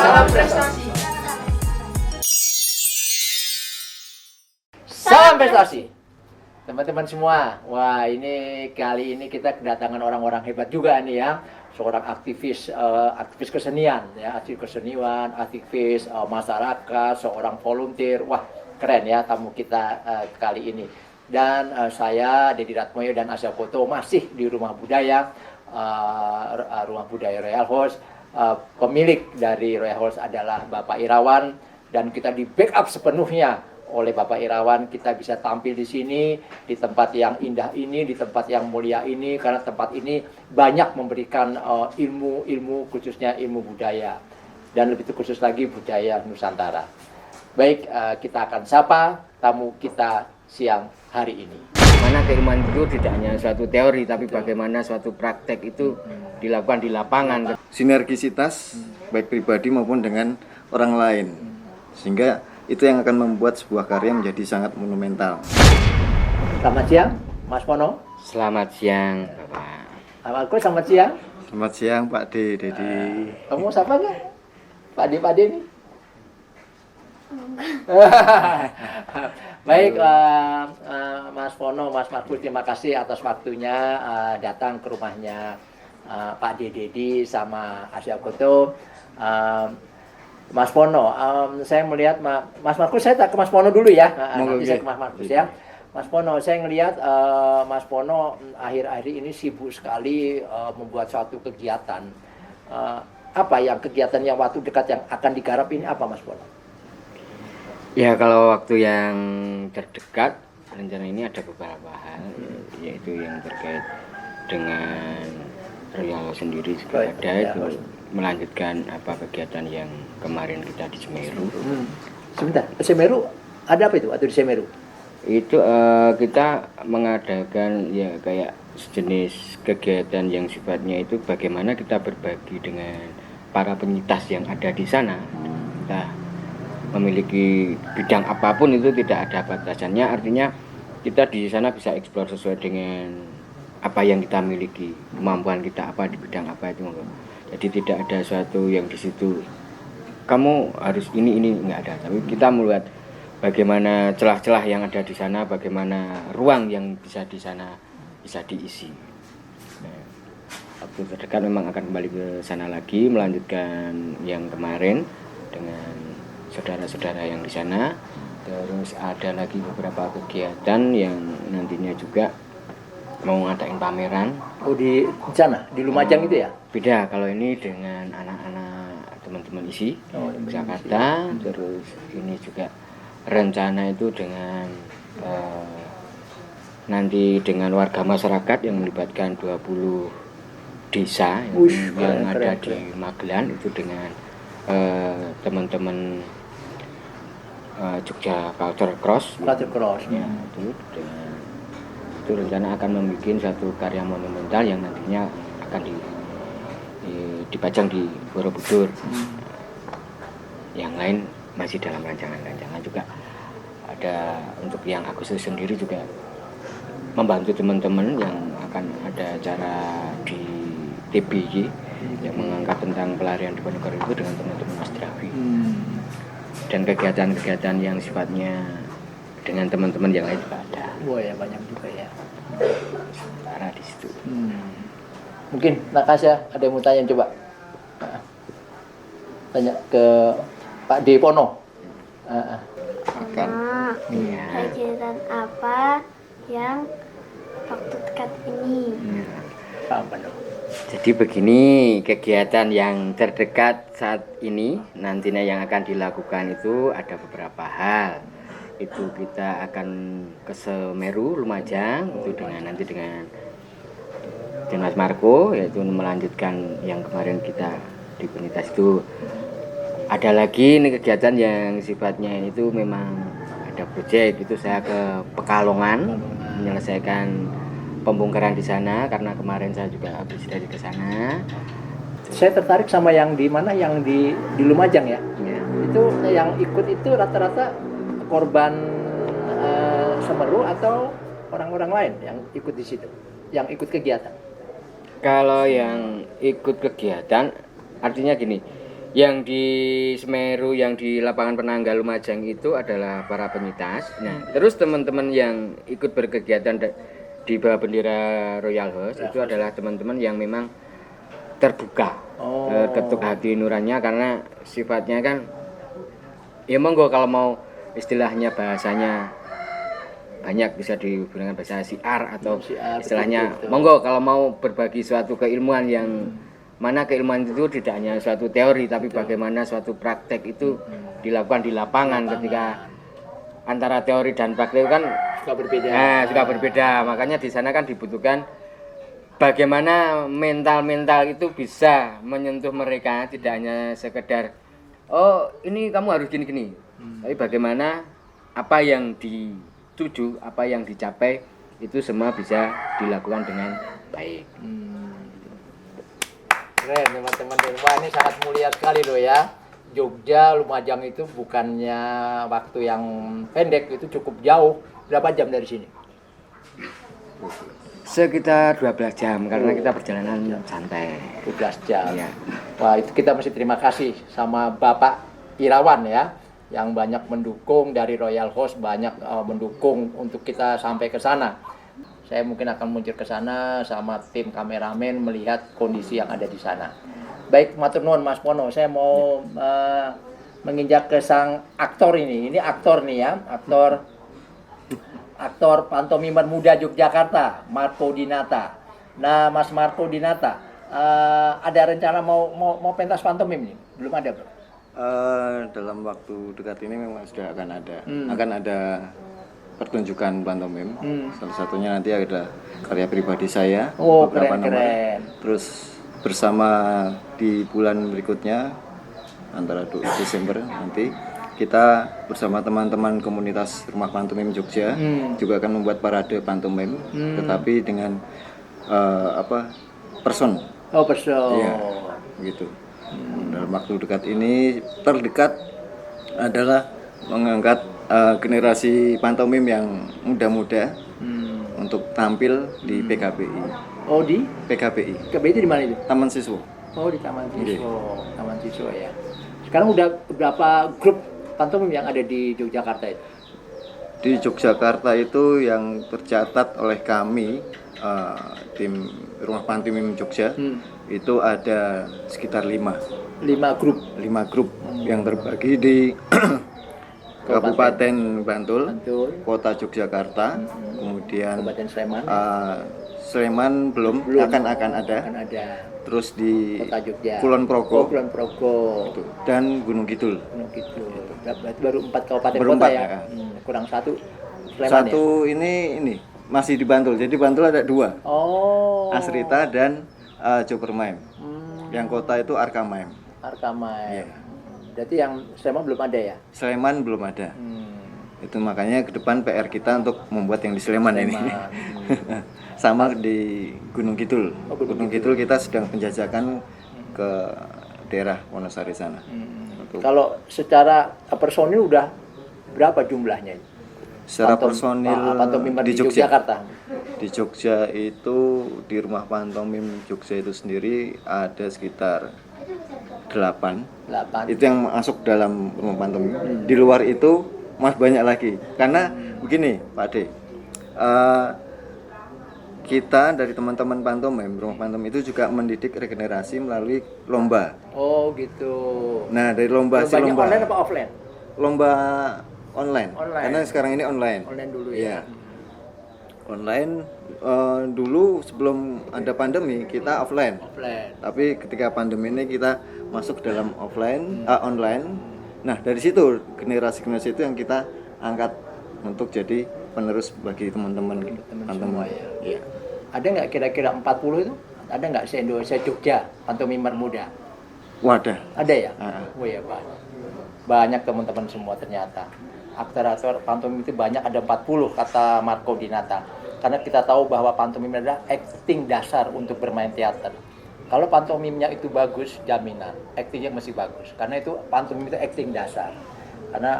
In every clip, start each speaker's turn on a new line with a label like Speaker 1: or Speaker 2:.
Speaker 1: Salam prestasi.
Speaker 2: Salam prestasi. Teman-teman semua, wah ini kali ini kita kedatangan orang-orang hebat juga nih ya. Seorang aktivis aktivis kesenian ya, aktivis masyarakat, seorang volunteer. Wah, keren ya tamu kita kali ini. Dan saya Dedi Ratmoyo dan Asya Foto masih di Rumah Budaya Royal House. Pemilik dari Royal House adalah Bapak Irawan dan kita di backup sepenuhnya oleh Bapak Irawan. Kita bisa tampil di sini, di tempat yang indah ini, di tempat yang mulia ini, karena tempat ini banyak memberikan ilmu khususnya ilmu budaya dan lebih khusus lagi budaya Nusantara. Baik, kita akan sapa tamu kita siang hari ini.
Speaker 3: Mana keilmuan itu tidak hanya suatu teori, tapi bagaimana suatu praktek itu dilakukan di lapangan.
Speaker 4: Sinergisitas baik pribadi maupun dengan orang lain, sehingga itu yang akan membuat sebuah karya menjadi sangat monumental.
Speaker 2: Selamat siang, Mas Pono.
Speaker 3: Selamat siang, Bapak.
Speaker 2: Aku selamat siang.
Speaker 4: Selamat siang, Pak D, Dedi.
Speaker 2: Kamu siapa nggak? Pak D nih. Baik, Mas Pono, Mas Markus, terima kasih atas waktunya datang ke rumahnya Pak Dedi sama Asya Foto. Mas Pono, saya melihat Mas Markus, saya tak ke Mas Pono dulu ya. Nanti saya ke Mas Markus ya. Mas Pono, saya ngelihat Mas Pono akhir-akhir ini sibuk sekali membuat suatu kegiatan. Apa yang kegiatan yang waktu dekat yang akan digarap ini apa, Mas Pono?
Speaker 3: Ya, kalau waktu yang terdekat, rencana ini ada beberapa hal, yaitu yang terkait dengan Royal sendiri juga ada itu. Melanjutkan kegiatan yang kemarin kita di Semeru.
Speaker 2: Sebentar, Semeru ada apa itu atau di Semeru?
Speaker 3: Itu kita mengadakan ya kayak sejenis kegiatan yang sifatnya itu bagaimana kita berbagi dengan para penyintas yang ada di sana. Kita memiliki bidang apapun itu tidak ada batasannya, artinya kita di sana bisa eksplor sesuai dengan apa yang kita miliki, kemampuan kita apa di bidang apa itu. Jadi tidak ada suatu yang di situ kamu harus ini nggak ada, tapi kita melihat bagaimana celah-celah yang ada di sana, bagaimana ruang yang bisa di sana bisa diisi. Waktu terdekat memang akan kembali ke sana lagi, melanjutkan yang kemarin dengan saudara-saudara yang di sana. Terus ada lagi beberapa kegiatan yang nantinya juga mau ngadain pameran.
Speaker 2: Oh, di sana, di Lumajang itu ya?
Speaker 3: Beda, kalau ini dengan anak-anak teman-teman isi Jakarta. Terus ini juga rencana itu dengan nanti dengan warga masyarakat yang melibatkan 20 desa yang ada di Magelan, itu dengan teman-teman Jogja Culture Cross. Ya, itu rencana akan membuat satu karya monumental yang nantinya akan dipajang di Borobudur. Yang lain masih dalam rancangan juga. Ada untuk yang Agustus sendiri juga membantu teman-teman yang akan ada acara di TBY yang mengangkat tentang pelarian di Diponegoro itu dengan teman-teman Mas Drawi. Dan kegiatan-kegiatan yang sifatnya dengan teman-teman yang lain juga ada.
Speaker 2: Wah ya, banyak juga ya.
Speaker 3: Arah di situ.
Speaker 2: Mungkin Nakasya ada yang mau tanya, coba tanya ke Pak D Pono.
Speaker 5: Kegiatan apa yang waktu dekat ini?
Speaker 2: Pak Pono.
Speaker 3: Jadi begini, kegiatan yang terdekat saat ini nantinya yang akan dilakukan itu ada beberapa hal. Itu kita akan ke Semeru, Lumajang, itu dengan Mas Marco, yaitu melanjutkan yang kemarin kita di Penitas itu. Ada lagi ini kegiatan yang sifatnya itu memang ada proyek, itu saya ke Pekalongan menyelesaikan pembongkaran di sana karena kemarin saya juga habis dari ke sana.
Speaker 2: Saya tertarik sama yang di mana, yang di Lumajang ya. Itu yang ikut itu rata-rata korban Semeru atau orang-orang lain yang ikut di situ, yang ikut kegiatan?
Speaker 3: Kalau yang ikut kegiatan artinya gini, Yang di Semeru, yang di lapangan Penanggal Lumajang itu adalah para penyintas. Nah, terus teman-teman yang ikut berkegiatan di bawah bendera Royal Host itu adalah teman-teman yang memang terbuka, ketuk hati nuraninya, karena sifatnya kan ya monggo kalau mau istilahnya bahasanya banyak bisa digunakan bahasa siar atau istilahnya
Speaker 2: betul.
Speaker 3: monggo kalau mau berbagi suatu keilmuan yang mana keilmuan itu tidak hanya suatu teori tapi bagaimana suatu praktek itu dilakukan di lapangan. Ketika antara teori dan praktek itu kan suka berbeda. Makanya di sana kan dibutuhkan bagaimana mental itu bisa menyentuh mereka, tidak hanya sekedar oh ini kamu harus gini-gini, tapi bagaimana apa yang dituju, apa yang dicapai itu semua bisa dilakukan dengan baik.
Speaker 2: Keren teman-teman. Wah, ini sangat mulia sekali loh ya. Jogja Lumajang itu bukannya waktu yang pendek, itu cukup jauh. Berapa jam dari sini?
Speaker 3: Sekitar 12 jam karena kita perjalanan santai.
Speaker 2: 12 jam.
Speaker 3: Iya.
Speaker 2: Wah, itu kita mesti terima kasih sama Bapak Irawan ya, yang banyak mendukung dari Royal Host, banyak mendukung untuk kita sampai ke sana. Saya mungkin akan muncul ke sana sama tim kameramen melihat kondisi yang ada di sana. Baik, matur nuwun Mas Pono, saya mau menginjak ke sang aktor ini. Ini aktor nih ya, aktor pantomimer muda Yogyakarta, Marco Dinata. Nah, Mas Marco Dinata, ada rencana mau pentas pantomim nih? Belum ada, Bro?
Speaker 4: Dalam waktu dekat ini memang sudah akan ada pertunjukan pantomim. Salah satunya nanti ada karya pribadi saya, beberapa nomor. Terus bersama di bulan berikutnya antara 2 Desember nanti kita bersama teman-teman komunitas Rumah Pantomim Jogja juga akan membuat parade pantomim, tetapi dengan person.
Speaker 2: Oh, person.
Speaker 4: Iya, begitu. Dalam waktu dekat ini terdekat adalah mengangkat generasi pantomim yang muda-muda untuk tampil di PKBI.
Speaker 2: Oh, di
Speaker 4: PKBI.
Speaker 2: PKBI itu di mana itu?
Speaker 4: Taman Siswa.
Speaker 2: Oh, di Taman Siswa. Taman Siswa ya. Sekarang udah berapa grup pantomim yang ada di Yogyakarta itu?
Speaker 4: Di Yogyakarta itu yang tercatat oleh kami tim Rumah Pantomim Jogja itu ada sekitar 5 grup yang terbagi di Kabupaten Bantul, Kota Yogyakarta, kemudian
Speaker 2: Kabupaten Sleman.
Speaker 4: Sleman belum. akan ada. Terus di
Speaker 2: Kota Jogja.
Speaker 4: Kulon Progo, dan Gunung Kidul.
Speaker 2: Berarti baru 4 kabupaten
Speaker 4: Baru
Speaker 2: kota
Speaker 4: 4,
Speaker 2: ya.
Speaker 4: ya.
Speaker 2: Kurang satu. Sleman,
Speaker 4: Satu ya? ini masih di Bantul. Jadi Bantul ada 2.
Speaker 2: Oh.
Speaker 4: Asrita dan Jokermaim. Yang kota itu Arkamaim.
Speaker 2: Arkamaim.
Speaker 4: Iya.
Speaker 2: Berarti yang Sleman belum ada ya?
Speaker 4: Sleman belum ada. Itu makanya ke depan PR kita untuk membuat yang di Sleman ini. Sama di Gunung Kidul. Gunung Kidul kita sedang penjajakan ke daerah Wonosari sana.
Speaker 2: Kalau secara personil udah berapa jumlahnya?
Speaker 4: Secara personil
Speaker 2: di Yogyakarta.
Speaker 4: Di Jogja itu di Rumah Pantomim Jogja itu sendiri ada sekitar 8. Itu yang masuk dalam Rumah Pantomim. Di luar itu masih banyak lagi. Karena begini, Pak Ade. Kita dari teman-teman pantomim, Rumah Pantomim itu juga mendidik regenerasi melalui lomba.
Speaker 2: Oh, gitu.
Speaker 4: Nah, dari lomba
Speaker 2: online apa offline?
Speaker 4: Lomba online. Karena sekarang ini online.
Speaker 2: Online dulu ya.
Speaker 4: Iya. Online dulu sebelum ada pandemi kita offline. Tapi ketika pandemi ini kita masuk dalam online. Nah, dari situ generasi-generasi itu yang kita angkat untuk jadi penerus bagi teman-teman pantomim.
Speaker 2: Iya. Ada nggak kira-kira 40 itu? Ada nggak se-Indonesia Jogja pantomimer muda?
Speaker 4: Wadah.
Speaker 2: Ada ya? Oh ya, banyak. Banyak teman-teman semua ternyata. Aktor-aktor pantomim itu banyak, ada 40 kata Marco Dinata. Karena kita tahu bahwa pantomim adalah acting dasar untuk bermain teater. Kalau pantomimnya itu bagus, jaminan actingnya masih bagus. Karena itu pantomim itu acting dasar. Karena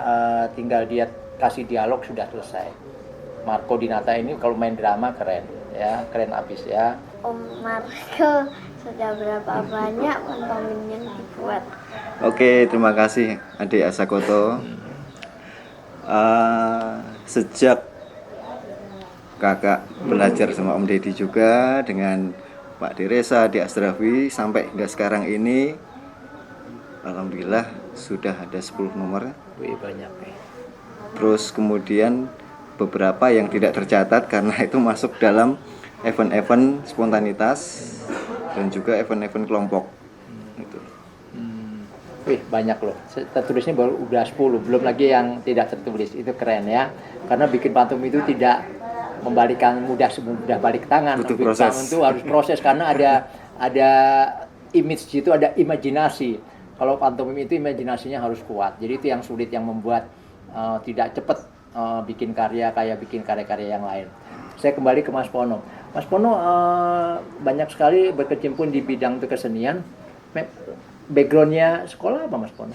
Speaker 2: tinggal dia kasih dialog sudah selesai. Marco Dinata ini kalau main drama keren, ya keren abis ya.
Speaker 5: Om Marco, sudah berapa banyak pantomim yang dibuat?
Speaker 4: Oke, terima kasih Adik Asakoto. Sejak kakak belajar sama Om Deddy juga dengan Pak Diresa di Asdrawi sampai hingga sekarang ini, alhamdulillah sudah ada 10 nomor.
Speaker 2: Wih, banyak nih.
Speaker 4: Terus kemudian beberapa yang tidak tercatat karena itu masuk dalam event-event spontanitas dan juga event-event kelompok. Gitu.
Speaker 2: Wih, banyak loh. Tertulisnya baru udah 10, belum lagi yang tidak tertulis. Itu keren ya. Karena bikin pantomim itu tidak membalikan mudah balik tangan.
Speaker 4: Butuh
Speaker 2: Bikin
Speaker 4: proses.
Speaker 2: tangan itu harus proses karena ada image itu, ada imajinasi. Kalau pantomim itu imajinasinya harus kuat. Jadi itu yang sulit, yang membuat tidak cepat bikin karya kayak bikin karya-karya yang lain. Saya kembali ke Mas Pono. Mas Pono banyak sekali berkecimpung di bidang kesenian. Backgroundnya sekolah apa Mas Pono?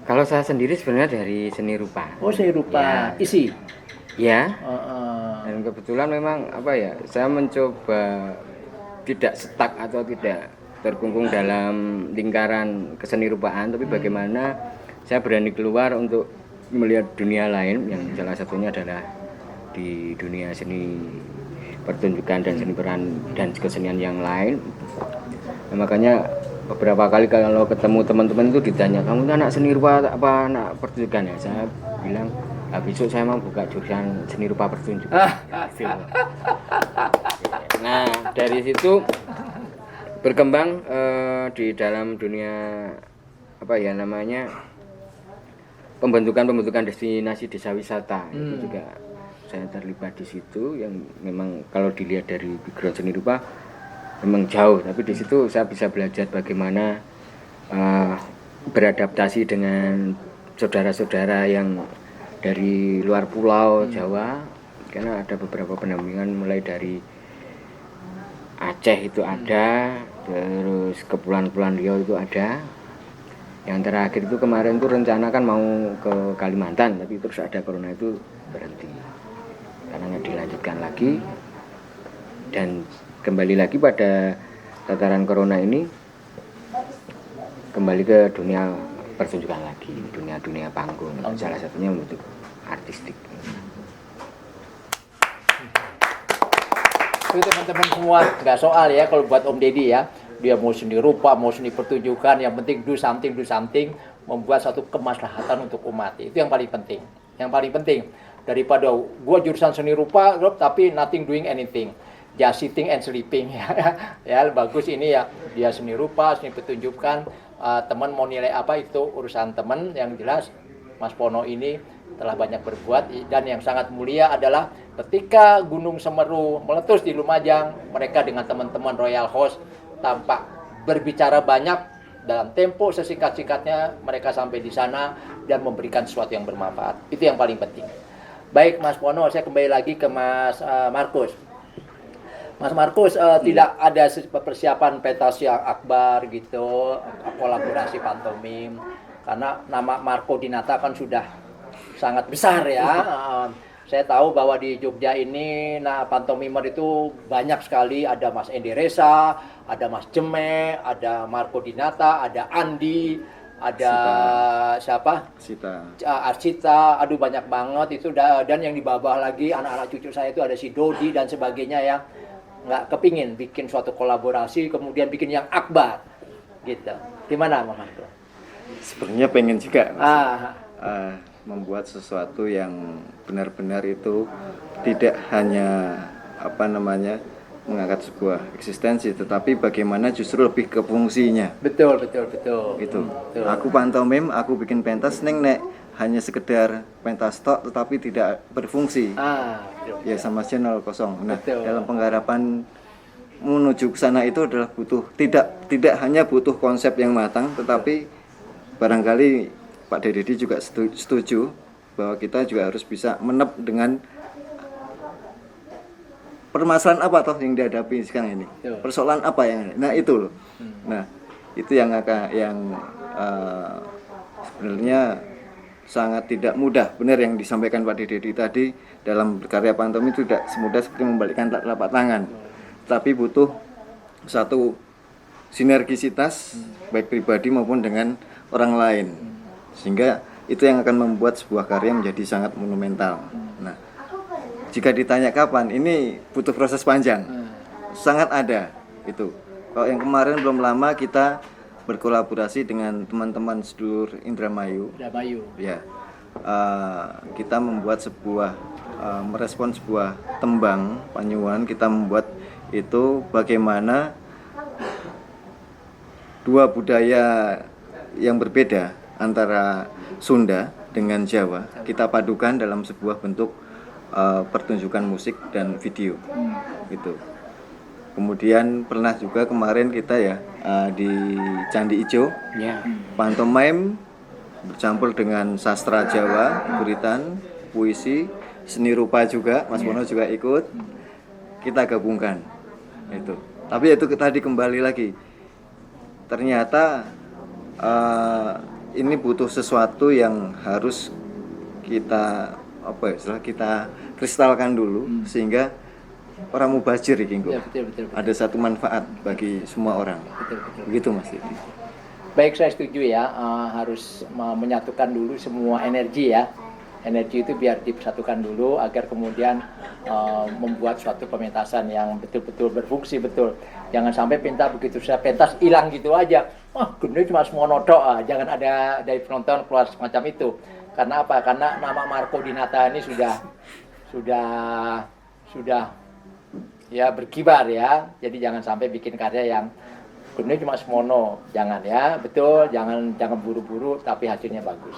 Speaker 3: Kalau saya sendiri sebenarnya dari seni rupa.
Speaker 2: Oh, seni rupa,
Speaker 3: Ya.
Speaker 2: isi.
Speaker 3: Ya. Dan kebetulan memang saya mencoba tidak stuck atau tidak terkungkung dalam lingkaran keseni rupaan, tapi bagaimana saya berani keluar untuk melihat dunia lain, yang salah satunya adalah di dunia seni pertunjukan dan seni peran dan kesenian yang lain. Nah, makanya beberapa kali kalau ketemu teman-teman itu ditanya, kamu anak seni rupa apa anak pertunjukan ya? Saya bilang, besok saya mau buka jurusan seni rupa pertunjukan. Nah, dari situ berkembang di dalam dunia pembentukan destinasi desa wisata. Itu juga saya terlibat di situ, yang memang kalau dilihat dari background seni rupa memang jauh, tapi di situ saya bisa belajar bagaimana beradaptasi dengan saudara-saudara yang dari luar pulau Jawa, karena ada beberapa pendampingan mulai dari Aceh itu ada, terus Kepulauan Riau itu ada. Yang terakhir itu kemarin tuh rencana kan mau ke Kalimantan, tapi terus ada corona itu berhenti karena nggak dilanjutkan lagi. Dan kembali lagi pada tataran corona ini, kembali ke dunia pertunjukan lagi, dunia panggung, salah satunya untuk artistik.
Speaker 2: Itu teman-teman semua nggak soal ya kalau buat Om Deddy ya, dia mau seni rupa, mau seni pertunjukan, yang penting do something, membuat satu kemaslahatan untuk umat. Itu yang paling penting. Yang paling penting daripada gua jurusan seni rupa tapi nothing doing anything, just sitting and sleeping ya. Ya bagus ini ya, dia seni rupa, seni pertunjukan, teman mau nilai apa itu urusan teman. Yang jelas Mas Pono ini telah banyak berbuat, dan yang sangat mulia adalah ketika Gunung Semeru meletus di Lumajang, mereka dengan teman-teman Royal Host tanpa berbicara banyak, dalam tempo sesingkat-singkatnya mereka sampai di sana dan memberikan sesuatu yang bermanfaat. Itu yang paling penting. Baik Mas Pono, saya kembali lagi ke Mas Markus. Mas Markus, tidak ada persiapan pentas yang akbar gitu, kolaborasi pantomim, karena nama Marco Dinata kan sudah sangat besar ya. Saya tahu bahwa di Jogja ini pantomimer itu banyak sekali, ada Mas Endi Resa, ada Mas Jeme, ada Marco Dinata, ada Andi, ada siapa? Arsita, aduh banyak banget itu, dan yang di bawah lagi anak-anak cucu saya itu ada si Dodi dan sebagainya ya. Nggak kepingin bikin suatu kolaborasi kemudian bikin yang akbar gitu. Gimana Mas Marco?
Speaker 4: Sebenarnya pengen juga membuat sesuatu yang benar-benar itu tidak hanya mengangkat sebuah eksistensi, tetapi bagaimana justru lebih ke fungsinya.
Speaker 2: Betul. Gitu.
Speaker 4: Betul. Aku pantomim, aku bikin pentas nek hanya sekedar pentas tok tetapi tidak berfungsi.
Speaker 2: Betul.
Speaker 4: Ya sama channel kosong. Nah,
Speaker 2: Betul.
Speaker 4: dalam penggarapan menuju ke sana itu adalah butuh tidak hanya butuh konsep yang matang, tetapi barangkali Pak Deddy juga setuju bahwa kita juga harus bisa menep dengan permasalahan apa toh yang dihadapi sekarang ini. Persoalan apa yang nah itu loh. Nah, itu yang sebenarnya sangat tidak mudah. Benar yang disampaikan Pak Deddy tadi, dalam berkarya pantomim itu tidak semudah seperti membalikkan telapak tangan. Tapi butuh satu sinergisitas baik pribadi maupun dengan orang lain, sehingga itu yang akan membuat sebuah karya menjadi sangat monumental. Nah, jika ditanya kapan, ini butuh proses panjang, sangat ada itu. Kalau yang kemarin belum lama kita berkolaborasi dengan teman-teman sedulur Indramayu. Ya, kita membuat sebuah merespon sebuah tembang Panyuwan. Kita membuat itu bagaimana dua budaya yang berbeda antara Sunda dengan Jawa kita padukan dalam sebuah bentuk pertunjukan musik dan video gitu. Kemudian pernah juga kemarin kita ya di Candi Ijo, pantomime bercampur dengan sastra Jawa, buritan, puisi, seni rupa juga, Mas Pono juga ikut, kita gabungkan itu. Tapi itu tadi kembali lagi, ternyata ini butuh sesuatu yang harus kita kita kristalkan dulu sehingga orang mubazir ya, betul. Ada satu manfaat bagi semua orang. Betul. Begitu Mas Didi.
Speaker 2: Baik, saya setuju ya, harus menyatukan dulu semua energi ya. Energi itu biar disatukan dulu agar kemudian membuat suatu pementasan yang betul-betul berfungsi betul. Jangan sampai begitu saya pentas hilang gitu aja. Gede cuma semua nodok, jangan ada dari penonton keluar semacam itu. Karena apa? Karena nama Marco Dinata ini sudah ya berkibar ya. Jadi jangan sampai bikin karya yang gede cuma semono. Jangan ya, betul. Jangan buru-buru tapi hasilnya bagus.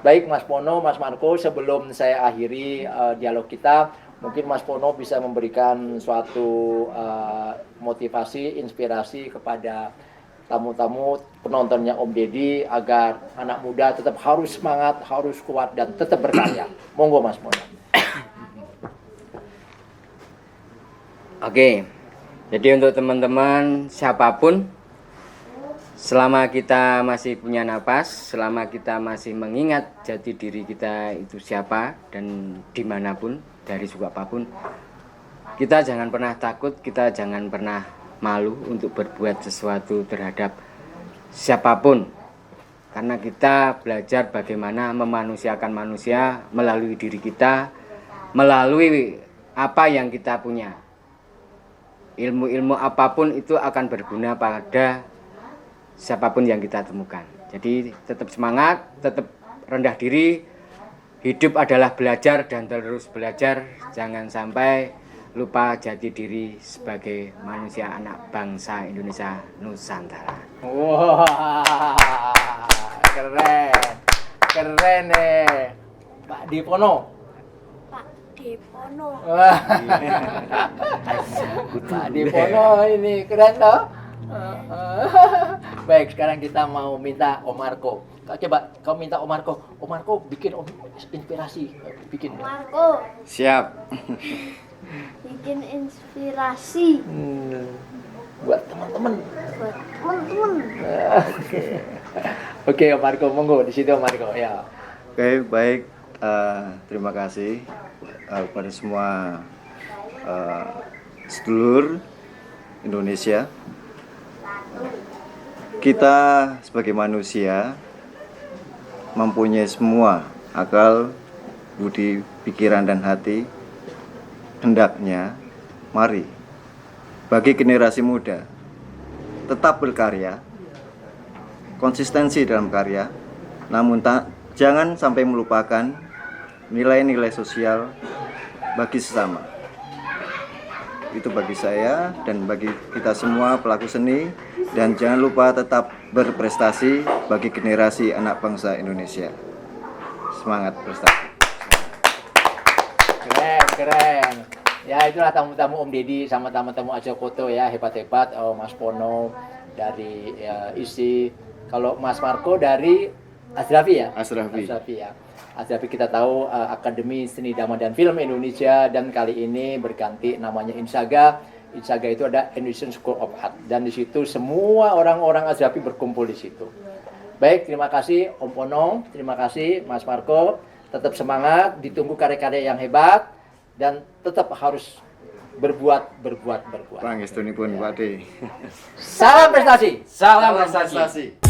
Speaker 2: Baik Mas Pono, Mas Marco, sebelum saya akhiri dialog kita, mungkin Mas Pono bisa memberikan suatu motivasi, inspirasi kepada tamu-tamu penontonnya Om Deddy agar anak muda tetap harus semangat, harus kuat dan tetap berkarya. Monggo Mas Pono.
Speaker 3: Oke, jadi untuk teman-teman siapapun, selama kita masih punya napas, selama kita masih mengingat jati diri kita itu siapa dan dimanapun, dari suku apapun, kita jangan pernah takut, kita jangan pernah malu untuk berbuat sesuatu terhadap siapapun. Karena kita belajar bagaimana memanusiakan manusia melalui diri kita, melalui apa yang kita punya. Ilmu-ilmu apapun itu akan berguna pada siapapun yang kita temukan. Jadi tetap semangat, tetap rendah diri. Hidup adalah belajar dan terus belajar. Jangan sampai lupa jati diri sebagai manusia anak bangsa Indonesia Nusantara.
Speaker 2: Wah, keren nih, Pak Dipono. Pak Dipono ini keren toh. Baik, sekarang kita mau minta Om Marco. Coba kau minta Om Marco bikin inspirasi, bikin.
Speaker 5: Om Marco.
Speaker 4: Siap.
Speaker 5: Bikin inspirasi.
Speaker 2: Buat teman-teman. Oke, Om Marco, monggo di situ Om Marco ya.
Speaker 4: Oke, baik. Terima kasih kepada semua sedulur Indonesia. Kita sebagai manusia mempunyai semua akal, budi, pikiran, dan hati. Hendaknya, mari bagi generasi muda tetap berkarya, konsistensi dalam karya, namun jangan sampai melupakan nilai-nilai sosial bagi sesama. Itu bagi saya dan bagi kita semua pelaku seni, dan jangan lupa tetap berprestasi bagi generasi anak bangsa Indonesia. Semangat prestasi.
Speaker 2: Keren. Ya, itulah tamu-tamu Om Deddy sama tamu-tamu Ajokoto ya, hebat-hebat. Mas Pono dari ISI, kalau Mas Marco dari Asrafi ya? Asrafi ya. Asrafi kita tahu Akademi Seni Drama dan Film Indonesia, dan kali ini berganti namanya Insaga. Insaga itu ada Indonesian School of Art, dan di situ semua orang-orang Asrafi berkumpul di situ. Baik, terima kasih Om Pono, terima kasih Mas Marco. Tetap semangat, ditunggu karya-karya yang hebat, dan tetap harus berbuat.
Speaker 4: Pangestunipun Pak De.
Speaker 2: Salam prestasi.
Speaker 1: Salam prestasi.